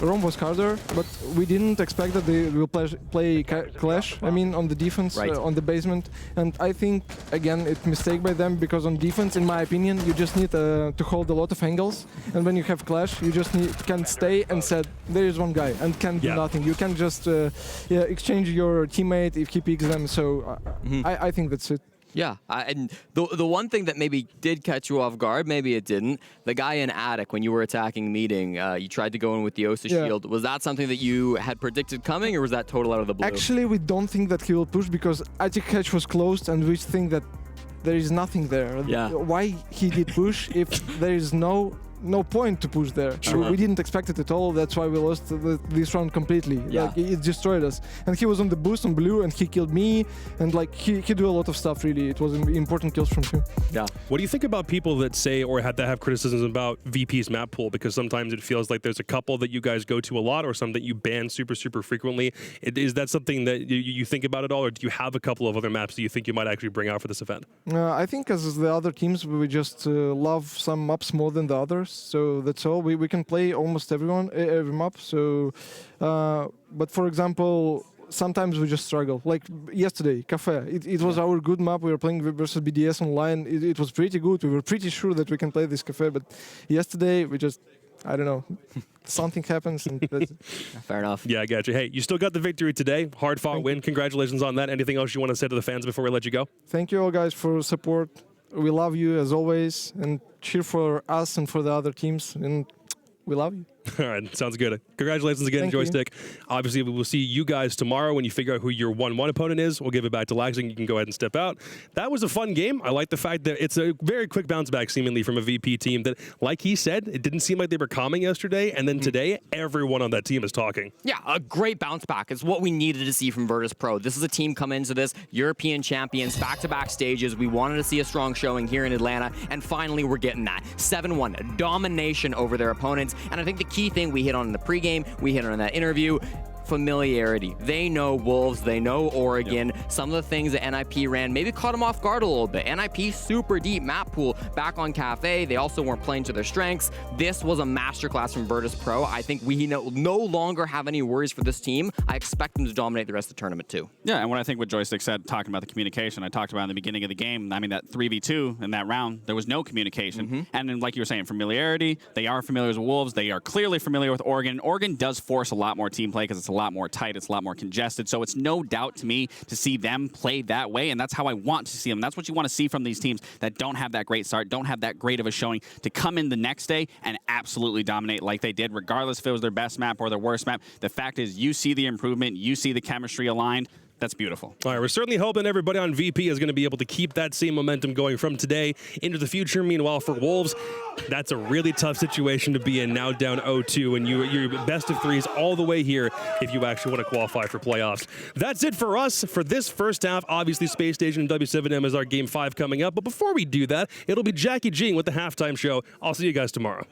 G: roam was harder, but we didn't expect that they will play clash, I mean, on the defense, on the basement. And I think, again, it's a mistake by them because on defense, in my opinion, you just need to hold a lot of angles. And when you have clash, you just can stay and said, there is one guy and can do nothing. You can just exchange your teammate if he picks them. So I think that's it.
B: Yeah, and the one thing that maybe did catch you off guard, maybe it didn't, the guy in Attic, when you were attacking meeting, you tried to go in with the Osa shield. Was that something that you had predicted coming, or was that total out of the blue?
G: Actually, we don't think that he will push because Attic hatch was closed and we think that there is nothing there.
B: Yeah.
G: Why he did push if there is no point to push there. We didn't expect it at all. That's why we lost this round completely.
B: Yeah.
G: Like, it destroyed us. And he was on the boost on blue and he killed me. And like he do a lot of stuff really. It was important kills from him.
B: Yeah.
A: What do you think about people that say or have criticisms about VP's map pool? Because sometimes it feels like there's a couple that you guys go to a lot or some that you ban super frequently. Is that something that you think about at all, or do you have a couple of other maps that you think you might actually bring out for this event?
G: I think as the other teams, we just love some maps more than the others. So that's all. We can play almost every map. So, but for example, sometimes we just struggle. Like yesterday, Cafe. It was our good map. We were playing versus BDS online. It was pretty good. We were pretty sure that we can play this Cafe. But yesterday, we just, I don't know, something happens. And that's it.
B: Fair enough.
A: Yeah, I got you. Hey, you still got the victory today. Hard-fought win. Congratulations on that. Anything else you want to say to the fans before we let you go?
G: Thank you all guys for support. We love you as always, and cheer for us and for the other teams. And we love you.
A: All right, sounds good. Congratulations again,
G: Thank you.
A: Joystick. Obviously, we will see you guys tomorrow when you figure out who your 1-1 opponent is. We'll give it back to Laxing. You can go ahead and step out. That was a fun game. I like the fact that it's a very quick bounce back, seemingly, from a VP team that, like he said, it didn't seem like they were calming yesterday, and then today, everyone on that team is talking.
B: Yeah, a great bounce back. It's what we needed to see from Virtus.Pro. This is a team come into this, European champions, back-to-back stages. We wanted to see a strong showing here in Atlanta, and finally we're getting that. 7-1, domination over their opponents, and I think the key thing we hit on in the pregame, we hit on in that interview, familiarity. They know Wolves, they know Oregon. Some of the things that NIP ran maybe caught them off guard a little bit. NIP, super deep map pool back on Cafe. They also weren't playing to their strengths. This was a masterclass from Virtus.Pro. I think we no longer have any worries for this team. I expect them to dominate the rest of the tournament too.
C: Yeah, and what I think what Joystick said, talking about the communication, I talked about in the beginning of the game, I mean, that 3v2 in that round, there was no communication. And then, like you were saying, familiarity, they are familiar with Wolves. They are clearly familiar with Oregon. Oregon does force a lot more team play because it's a lot more tight, it's a lot more congested. So it's no doubt to me to see them play that way, and that's how I want to see them. That's what you want to see from these teams that don't have that great start, don't have that great of a showing, to come in the next day and absolutely dominate like they did, regardless if it was their best map or their worst map. The fact is, you see the improvement, you see the chemistry aligned. That's beautiful.
A: All right, we're certainly hoping everybody on VP is going to be able to keep that same momentum going from today into the future. Meanwhile, for Wolves, that's a really tough situation to be in, now down 0-2, and you're best of threes all the way here if you actually want to qualify for playoffs. That's it for us for this first half. Obviously, Space Station and W7M is our Game 5 coming up, but before we do that, it'll be Jackie G with the halftime show. I'll see you guys tomorrow.